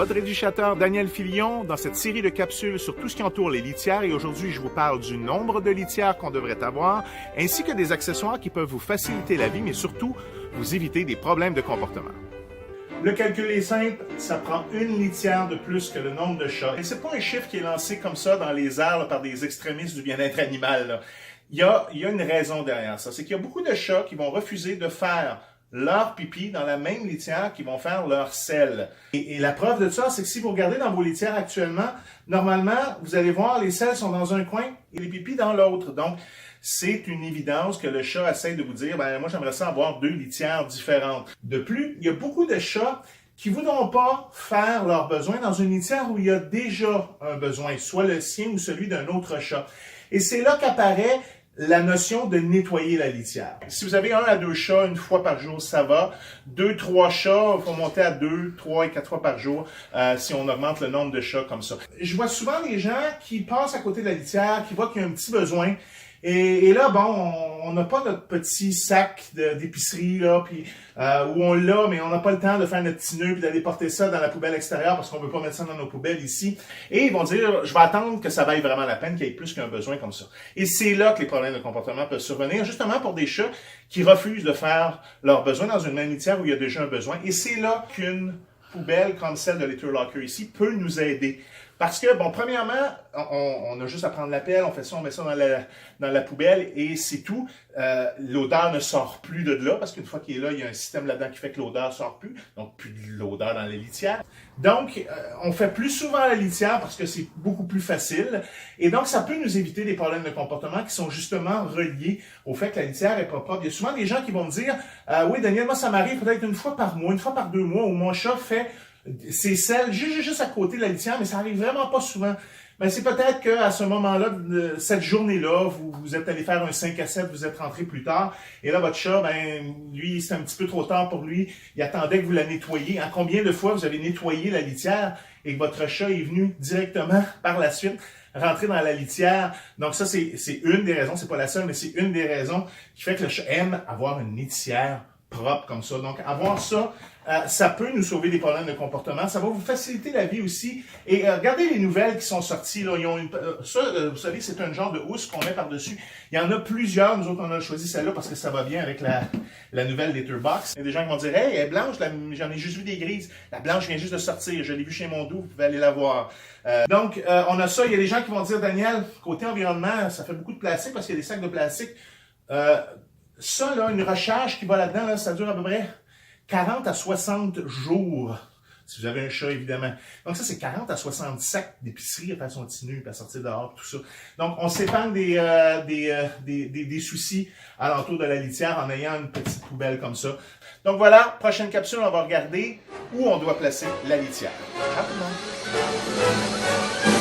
votre éducateur Daniel Filion dans cette série de capsules sur tout ce qui entoure les litières et aujourd'hui je vous parle du nombre de litières qu'on devrait avoir ainsi que des accessoires qui peuvent vous faciliter la vie mais surtout vous éviter des problèmes de comportement. Le calcul est simple, ça prend une litière de plus que le nombre de chats. Et c'est pas un chiffre qui est lancé comme ça dans les airs là, par des extrémistes du bien-être animal. Là. Il y a une raison derrière ça, c'est qu'il y a beaucoup de chats qui vont refuser de faire leur pipi dans la même litière qu'ils vont faire leur selle. Et la preuve de ça, c'est que si vous regardez dans vos litières actuellement, normalement, vous allez voir, les selles sont dans un coin et les pipis dans l'autre. Donc, c'est une évidence que le chat essaie de vous dire, ben moi j'aimerais ça avoir deux litières différentes. De plus, il y a beaucoup de chats qui ne voudront pas faire leurs besoins dans une litière où il y a déjà un besoin, soit le sien ou celui d'un autre chat. Et c'est là qu'apparaît la notion de nettoyer la litière. Si vous avez 1 à 2 chats une fois par jour, ça va. 2, 3 chats, il faut monter à 2, 3 et 4 fois par jour si on augmente le nombre de chats comme ça. Je vois souvent les gens qui passent à côté de la litière, qui voient qu'il y a un petit besoin. Et là, bon, on n'a pas notre petit sac d'épicerie là, puis où on l'a, mais on n'a pas le temps de faire notre petit nœud puis d'aller porter ça dans la poubelle extérieure parce qu'on ne veut pas mettre ça dans nos poubelles ici. Et ils vont dire, je vais attendre que ça vaille vraiment la peine, qu'il y ait plus qu'un besoin comme ça. Et c'est là que les problèmes de comportement peuvent survenir, justement pour des chats qui refusent de faire leurs besoins dans une même litière où il y a déjà un besoin. Et c'est là qu'une poubelle comme celle de Litter Locker ici peut nous aider. Parce que, bon, premièrement, on a juste à prendre la pelle, on fait ça, on met ça dans la poubelle et c'est tout. L'odeur ne sort plus de là parce qu'une fois qu'il est là, il y a un système là-dedans qui fait que l'odeur ne sort plus. Donc, plus de l'odeur dans la litière. Donc, on fait plus souvent la litière parce que c'est beaucoup plus facile. Et donc, ça peut nous éviter des problèmes de comportement qui sont justement reliés au fait que la litière est pas propre. Il y a souvent des gens qui vont me dire, oui, Daniel, moi, ça m'arrive peut-être une fois par mois, une fois par 2 mois où mon chat fait ses selles juste à côté de la litière, mais ça arrive vraiment pas souvent. Ben, c'est peut-être qu'à ce moment-là, cette journée-là, vous êtes allé faire un 5 à 7, vous êtes rentré plus tard, et là, votre chat, ben, lui, c'est un petit peu trop tard pour lui, il attendait que vous la nettoyiez. En combien de fois vous avez nettoyé la litière et que votre chat est venu directement par la suite rentrer dans la litière? Donc ça, c'est une des raisons, c'est pas la seule, mais c'est une des raisons qui fait que le chat aime avoir une litière propre comme ça. Donc, avoir ça, ça peut nous sauver des problèmes de comportement. Ça va vous faciliter la vie aussi. Et regardez les nouvelles qui sont sorties. Là. Ils ont vous savez, c'est un genre de housse qu'on met par-dessus. Il y en a plusieurs. Nous autres, on a choisi celle-là parce que ça va bien avec la nouvelle Litterbox. Il y a des gens qui vont dire, hey, elle est blanche, j'en ai juste vu des grises. La blanche vient juste de sortir. Je l'ai vue chez Mondou, vous pouvez aller la voir. Donc, on a ça. Il y a des gens qui vont dire, Daniel, côté environnement, ça fait beaucoup de plastique parce qu'il y a des sacs de plastique. Ça, là, une recharge qui va là-dedans, là, ça dure à peu près 40 à 60 jours. Si vous avez un chat, évidemment. Donc ça, c'est 40 à 60 sacs d'épicerie à faire son petit nœud, à sortir dehors, tout ça. Donc, on s'épargne des soucis alentour de la litière en ayant une petite poubelle comme ça. Donc voilà, prochaine capsule, on va regarder où on doit placer la litière. À tout le monde.